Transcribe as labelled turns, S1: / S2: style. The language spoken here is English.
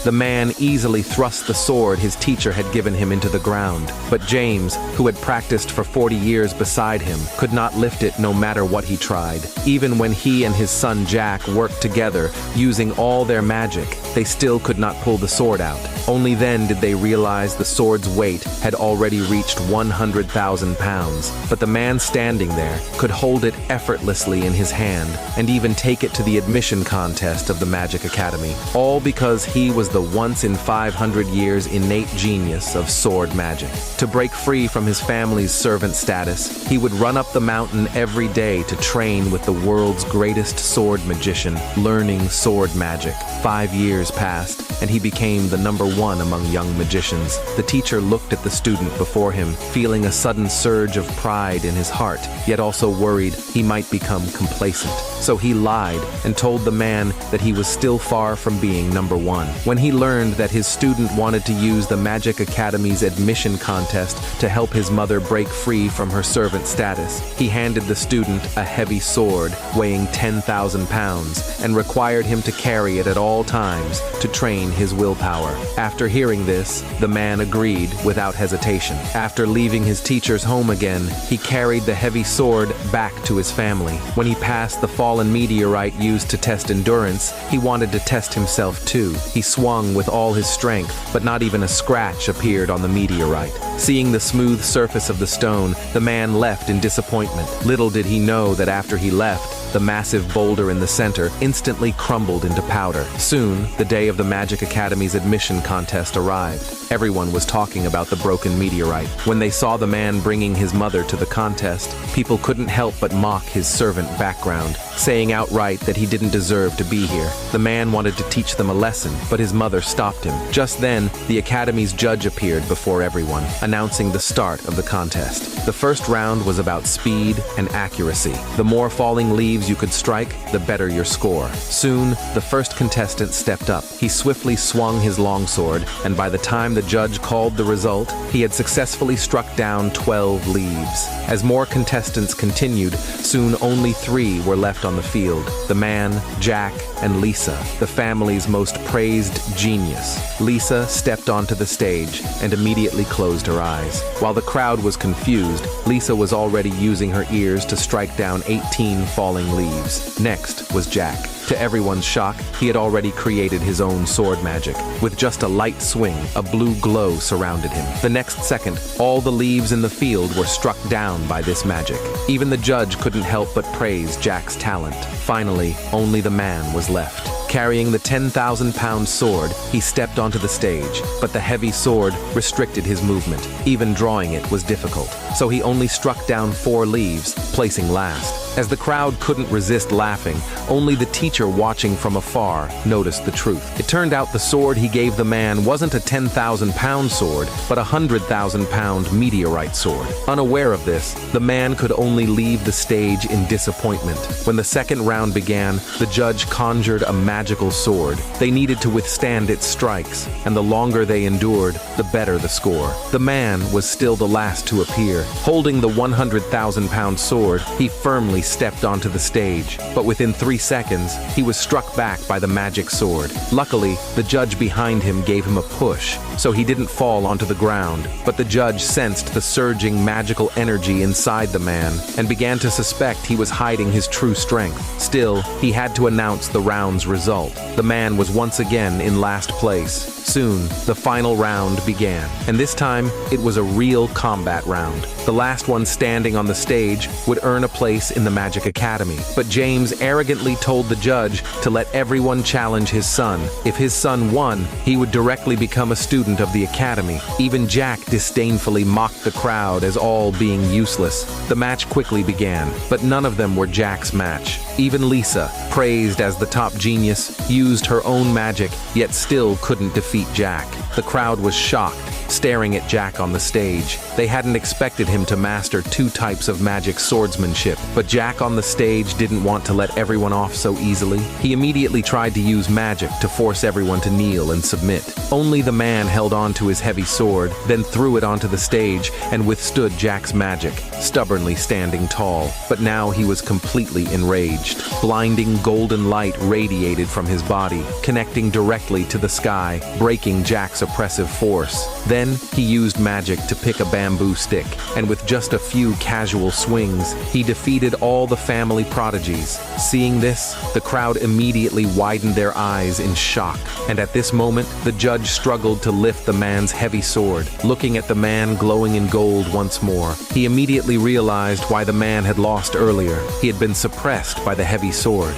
S1: The man easily thrust the sword his teacher had given him into the ground, but James, who had practiced for 40 years beside him, could not lift it no matter what he tried. Even when he and his son Jack worked together, using all their magic, they still could not pull the sword out. Only then did they realize the sword's weight had already reached 100,000 pounds, but the man standing there could hold it effortlessly in his hand and even take it to the admission contest of the Magic Academy, all because he was the once-in-500 years innate genius of sword magic. To break free from his family's servant status, he would run up the mountain every day to train with the world's greatest sword magician, learning sword magic. 5 years passed, and he became the #1 among young magicians. The teacher looked at the student before him, feeling a sudden surge of pride in his heart, yet also worried he might become complacent. So he lied and told the man that he was still far from being #1. When he learned that his student wanted to use the Magic Academy's admission contest to help his mother break free from her servant status, he handed the student a heavy sword weighing 10,000 pounds and required him to carry it at all times to train his willpower. After hearing this, the man agreed without hesitation. After leaving his teacher's home again, he carried the heavy sword back to his family. When he passed the fallen meteorite used to test endurance, he wanted to test himself too. He swung with all his strength, but not even a scratch appeared on the meteorite. Seeing the smooth surface of the stone, the man left in disappointment. Little did he know that after he left, the massive boulder in the center instantly crumbled into powder. Soon, the day of the Magic Academy's admission contest arrived. Everyone was talking about the broken meteorite. When they saw the man bringing his mother to the contest, people couldn't help but mock his servant background, saying outright that he didn't deserve to be here. The man wanted to teach them a lesson, but his mother stopped him. Just then, the Academy's judge appeared before everyone, announcing the start of the contest. The first round was about speed and accuracy. The more falling leaves you could strike, the better your score. Soon, the first contestant stepped up. He swiftly swung his longsword, and by the time the judge called the result, he had successfully struck down 12 leaves. As more contestants continued, soon only 3 were left on the field: the man, Jack, and Lisa, the family's most praised genius. Lisa stepped onto the stage and immediately closed her eyes. While the crowd was confused, Lisa was already using her ears to strike down 18 falling leaves. Next was Jack. To everyone's shock, he had already created his own sword magic. With just a light swing, a blue glow surrounded him. The next second, all the leaves in the field were struck down by this magic. Even the judge couldn't help but praise Jack's talent. Finally, only the man was left. Carrying the 10,000-pound sword, he stepped onto the stage, but the heavy sword restricted his movement. Even drawing it was difficult, so he only struck down 4 leaves, placing last. As the crowd couldn't resist laughing, only the teacher watching from afar noticed the truth. It turned out the sword he gave the man wasn't a 10,000-pound sword, but a 100,000-pound meteorite sword. Unaware of this, the man could only leave the stage in disappointment. When the second round began, the judge conjured a magical sword. They needed to withstand its strikes, and the longer they endured, the better the score. The man was still the last to appear. Holding the 100,000-pound sword, he firmly stepped onto the stage, but within 3 seconds, he was struck back by the magic sword. Luckily, the judge behind him gave him a push, so he didn't fall onto the ground, but the judge sensed the surging magical energy inside the man and began to suspect he was hiding his true strength. Still, he had to announce the round's result. The man was once again in last place. Soon, the final round began, and this time, it was a real combat round. The last one standing on the stage would earn a place in the Magic Academy, but James arrogantly told the judge to let everyone challenge his son. If his son won, he would directly become a student of the Academy. Even Jack disdainfully mocked the crowd as all being useless. The match quickly began, but none of them were Jack's match. Even Lisa, praised as the top genius, used her own magic, yet still couldn't defeat Jack. The crowd was shocked, staring at Jack on the stage. They hadn't expected him to master 2 types of magic swordsmanship, but Jack on the stage didn't want to let everyone off so easily. He immediately tried to use magic to force everyone to kneel and submit. Only the man held on to his heavy sword, then threw it onto the stage and withstood Jack's magic, stubbornly standing tall. But now he was completely enraged. unleashed. Blinding golden light radiated from his body, connecting directly to the sky, breaking Jack's oppressive force. Then, he used magic to pick a bamboo stick, and with just a few casual swings, he defeated all the family prodigies. Seeing this, the crowd immediately widened their eyes in shock, and at this moment, the judge struggled to lift the man's heavy sword. Looking at the man glowing in gold once more, he immediately realized why the man had lost earlier. He had been suppressed by the heavy sword.